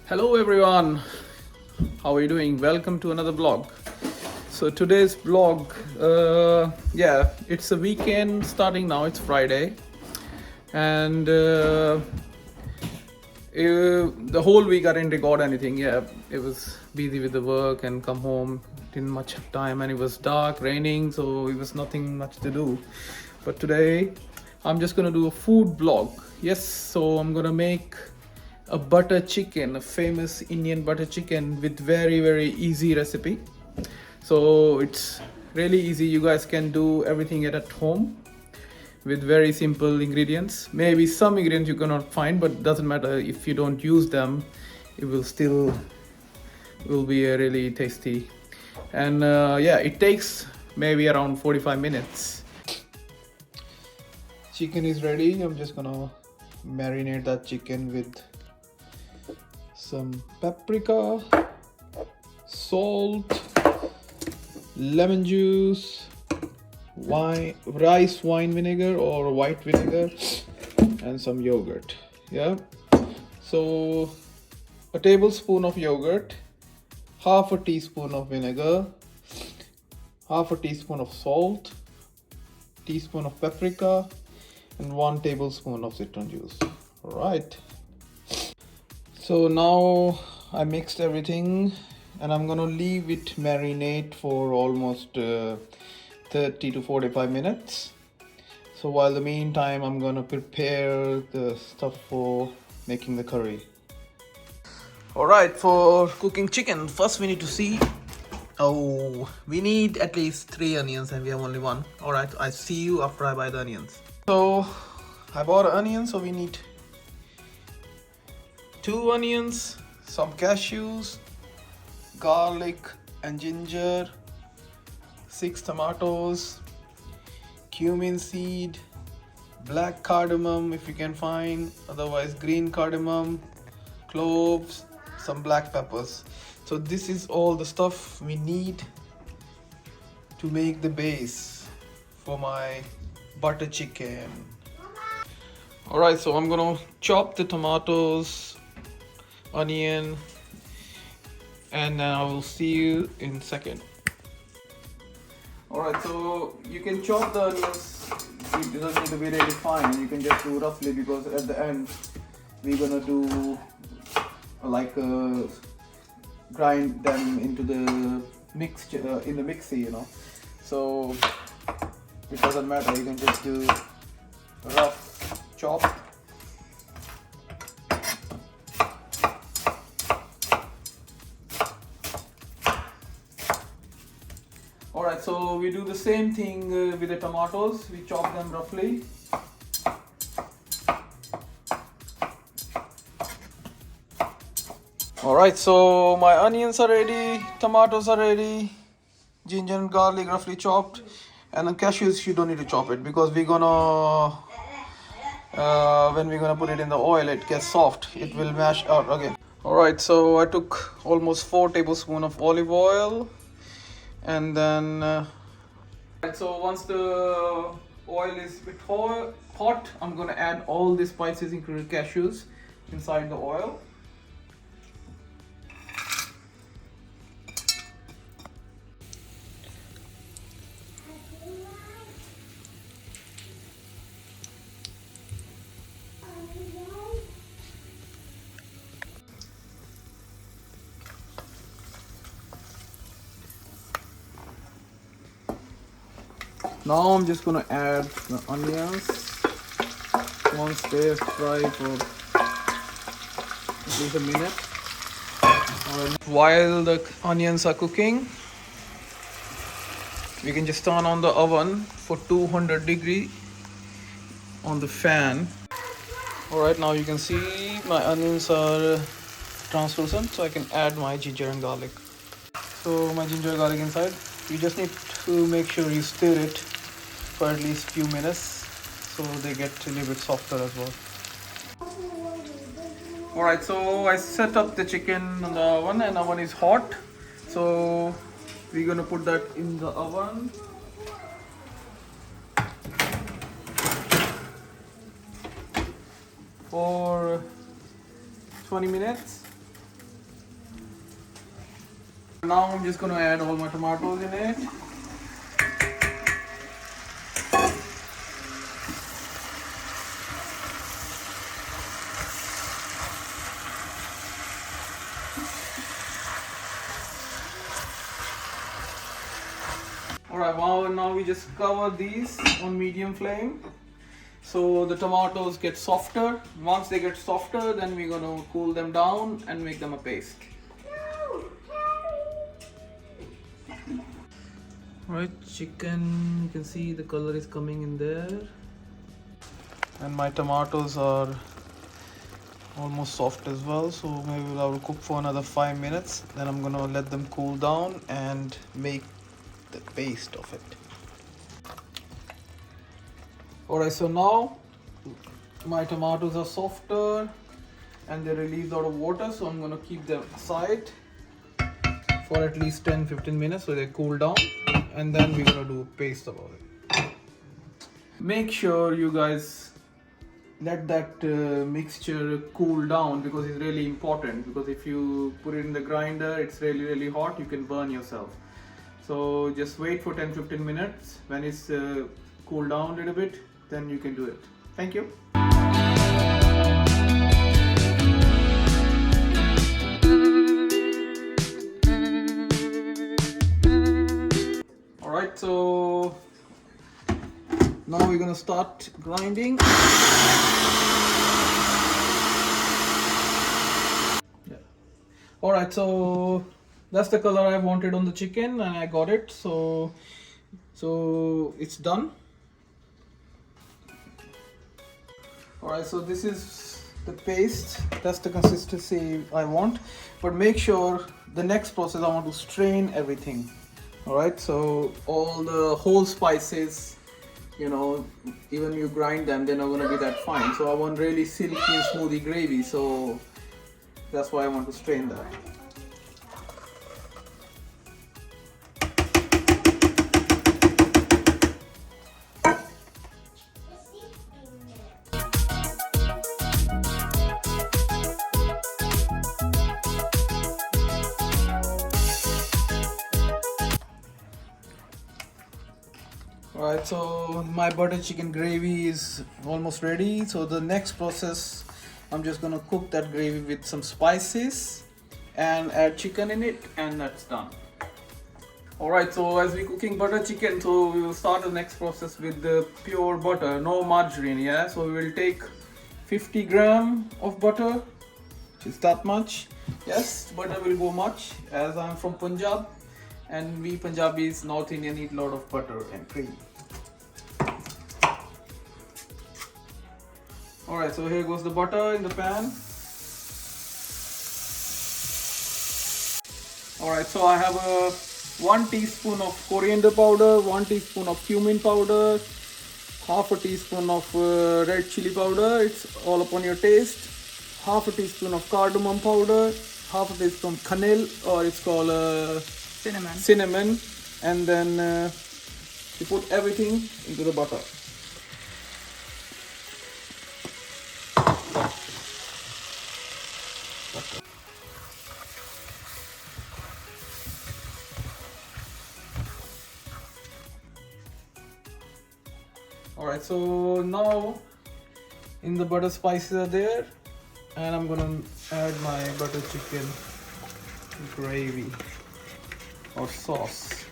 Hello everyone, how are you doing? Welcome to another vlog. So today's vlog, it's a weekend starting now. It's Friday, and the whole week I didn't record anything. Yeah, it was busy with the work and come home, didn't much have time, and it was dark, raining, so it was nothing much to do. But today I'm just gonna do a food vlog. Yes, so I'm gonna make a butter chicken, a famous Indian butter chicken with very easy recipe. So it's really easy. You guys can do everything at home with very simple ingredients. Maybe some ingredients you cannot find, but doesn't matter. If you don't use them, it will still will be a really tasty. And it takes maybe around 45 minutes. Chicken is ready. I'm just gonna marinate that chicken with some paprika, salt, lemon juice, rice wine vinegar or white vinegar, and some yogurt. Yeah, so a tablespoon of yogurt, half a teaspoon of vinegar, half a teaspoon of salt, teaspoon of paprika, and 1 tablespoon of citron juice. All right, so now I mixed everything and I'm gonna leave it marinate for almost 30 to 45 minutes. So while the meantime I'm gonna prepare the stuff for making the curry. Alright, for cooking chicken, first we need to see, we need at least 3 onions and we have only 1. Alright, I see you after I buy the onions. So I bought an onion, so we need 2 onions, some cashews, garlic and ginger, 6 tomatoes, cumin seed, black cardamom if you can find, otherwise green cardamom, cloves, some black peppers. So this is all the stuff we need to make the base for my butter chicken. Alright, so I'm gonna chop the tomatoes, onion, and then I will see you in a second. Alright, so you can chop the onions. It doesn't need to be really fine. You can just do roughly, because at the end we're gonna do grind them into the mixture in the mixie, So it doesn't matter. You can just do rough chop. Alright, so we do the same thing with the tomatoes. We chop them roughly. Alright, so my onions are ready, tomatoes are ready, ginger and garlic roughly chopped, and the cashews you don't need to chop it, because we're gonna when we're gonna put it in the oil, it gets soft, it will mash out again. Alright, so I took almost 4 tablespoons of olive oil, and then so once the oil is a bit hot, I'm gonna add all the spices including cashews inside the oil. Now I'm just gonna add the onions once they fry for at least a minute. While the onions are cooking, we can just turn on the oven for 200 degree on the fan. Alright, now you can see my onions are translucent, so I can add my ginger and garlic. So my ginger and garlic inside. You just need to make sure you stir it for at least few minutes so they get a little bit softer as well. Alright, so I set up the chicken in the oven, and the oven is hot, so we're gonna put that in the oven. For 20 minutes. Now I'm just going to add all my tomatoes in it. Alright, now we just cover these on medium flame. So the tomatoes get softer. Once they get softer, then we're gonna cool them down and make them a paste. Alright, chicken, you can see the color is coming in there. And my tomatoes are almost soft as well, so maybe I will cook for another 5 minutes. Then I'm gonna let them cool down and make the paste of it. Alright, so now my tomatoes are softer and they release a lot of water, so I'm gonna keep them aside for at least 10-15 minutes so they cool down, and then we're gonna do a paste about it. Make sure you guys let that mixture cool down, because it's really important, because if you put it in the grinder, it's really hot, you can burn yourself. So just wait for 10-15 minutes. When it's cooled down a little bit, then you can do it. Thank you. Alright, so now we're gonna start grinding. Yeah. Alright, so that's the color I wanted on the chicken and I got it. So it's done. Alright, so this is the paste. That's the consistency I want. But make sure the next process I want to strain everything. Alright, so all the whole spices, you know, even you grind them, they're not going to be that fine. So I want really silky and smoothie gravy. So that's why I want to strain that. Alright, so my butter chicken gravy is almost ready. So the next process, I'm just gonna cook that gravy with some spices and add chicken in it, and that's done. Alright, so as we're cooking butter chicken, so we will start the next process with the pure butter, no margarine, yeah? So we will take 50 grams of butter, which is that much. Yes, butter will go much, as I'm from Punjab, and we Punjabis, North Indian, eat a lot of butter and cream. Alright, so here goes the butter in the pan. Alright, so I have 1 teaspoon of coriander powder, 1 teaspoon of cumin powder, half a teaspoon of red chili powder, it's all upon your taste, half a teaspoon of cardamom powder, half a teaspoon of kanil, or it's called cinnamon, and then you put everything into the butter. Alright, so now in the butter spices are there, and I'm gonna add my butter chicken gravy or sauce.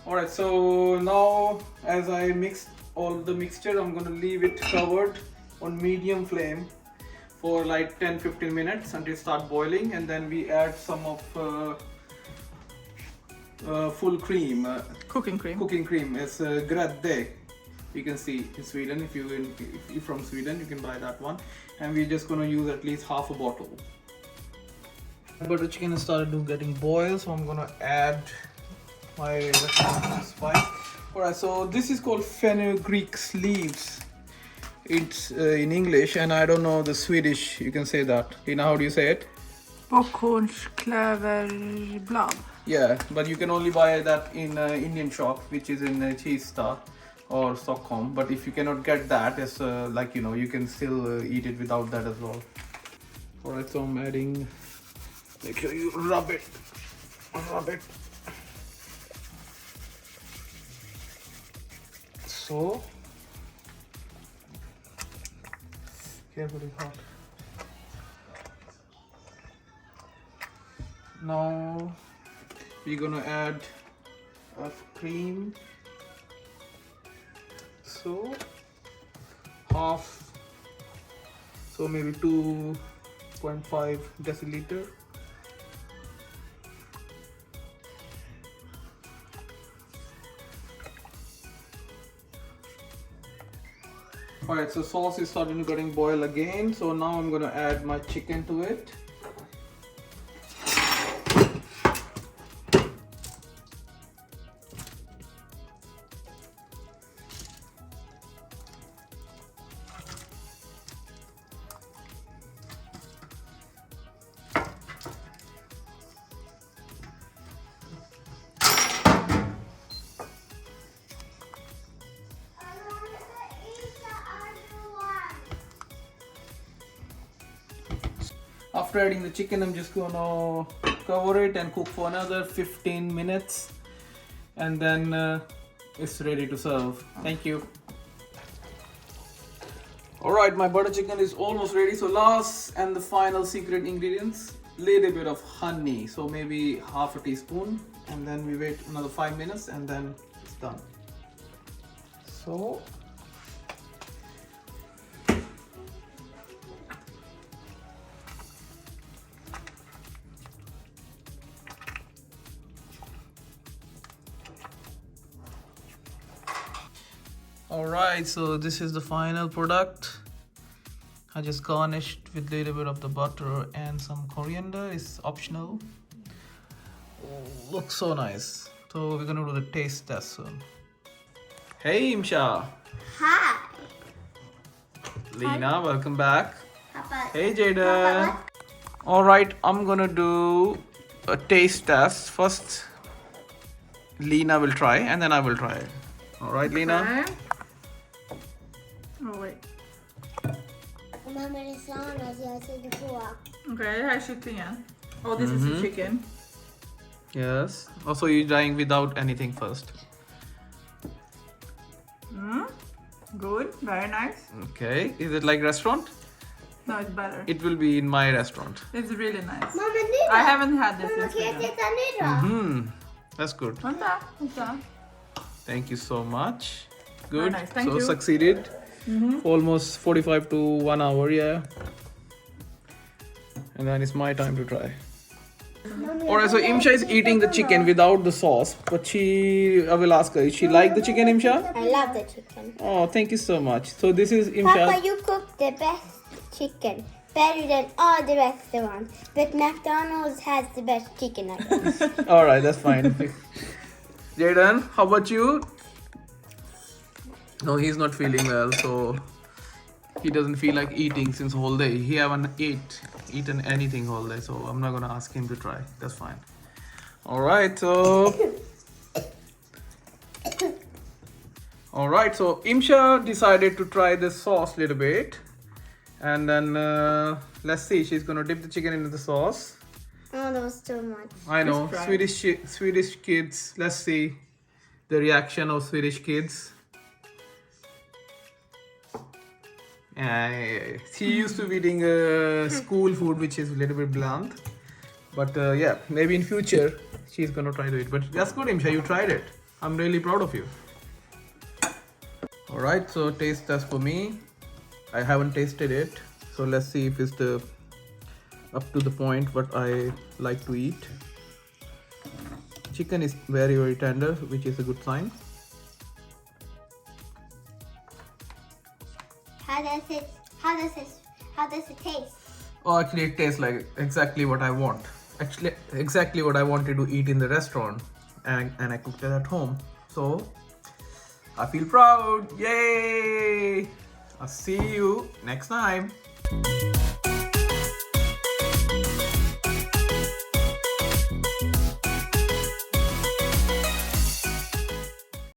Alright, so now as I mix all the mixture, I'm gonna leave it covered on medium flame for like 10-15 minutes until it starts boiling, and then we add some of full cream, Cooking cream. It's grädde. You can see in Sweden, if you're from Sweden, you can buy that one, and we're just gonna use at least half a bottle. Butter chicken has started getting boiled, so I'm gonna add my spice. Alright, so this is called fenugreek leaves. It's in English, and I don't know the Swedish. You can say that. Tina, how do you say it? Bockhornsklöverblad. Yeah, but you can only buy that in Indian shop, which is in Cheese Star or Stockholm. But if you cannot get that, it's like, you know, you can still eat it without that as well. Alright, so I'm adding. Make sure you rub it. Rub it. So carefully hot. Now we're gonna add a cream. So half. So maybe 2.5 deciliter. Alright, so sauce is starting to getting boil again. So now I'm gonna add my chicken to it. After adding the chicken, I'm just gonna cover it and cook for another 15 minutes, and then it's ready to serve. Thank you. Alright, my butter chicken is almost ready. So last and the final secret ingredients, little bit of honey, so maybe half a teaspoon, and then we wait another 5 minutes and then it's done. So alright, so this is the final product. I just garnished with a little bit of the butter and some coriander. It's optional. Looks so nice. So we're gonna do the taste test soon. Hey Imsha. Hi. Lena, welcome back. Papa. Hey Jada. Alright, I'm gonna do a taste test. First Lena will try and then I will try it. Alright Lena. Okay. Oh wait. Mamma, det sa att jag sätter på. Okay, det här är kycklingen. Oh, this is the chicken. Yes. Also you're trying without anything first. Good, very nice. Okay. Is it like restaurant? No, it's better. It will be in my restaurant. It's really nice. Mamma, nu då? I haven't had this Mamma, in kan jag Sweden. titta nu då? That's good. Vänta. Thank you so much. Very Good. nice, thank so you. Succeeded. Almost 45 to 1 hour, yeah. And then it's my time to try. Alright, so Imsha is eating the chicken without the sauce, but I will ask her, is she like the chicken, Imsha? I love the chicken. Oh, thank you so much. So this is Papa, Imsha. you cook the best chicken. Better than all the restaurants. But McDonald's has the best chicken nuggets. Alright, that's fine. Jaden, how about you? No, he's not feeling well, so he doesn't feel like eating since whole day. He haven't eaten anything whole day, so I'm not gonna ask him to try. That's fine. Alright, so Imsha decided to try this sauce a little bit, and then let's see. She's gonna dip the chicken into the sauce. Oh, that was too much. I know, Just try. Swedish kids. Let's see the reaction of Swedish kids. She used to be eating school food, which is a little bit bland. But yeah, maybe in future she's gonna try to eat. But that's good, Imsha. You tried it. I'm really proud of you. All right, so taste test for me. I haven't tasted it, so let's see if it's up to the point what I like to eat. Chicken is very, very tender, which is a good sign. How does it taste? Oh, actually, it tastes like exactly what I want. Actually, exactly what I wanted to eat in the restaurant, and I cooked it at home. So, I feel proud. Yay! I'll see you next time.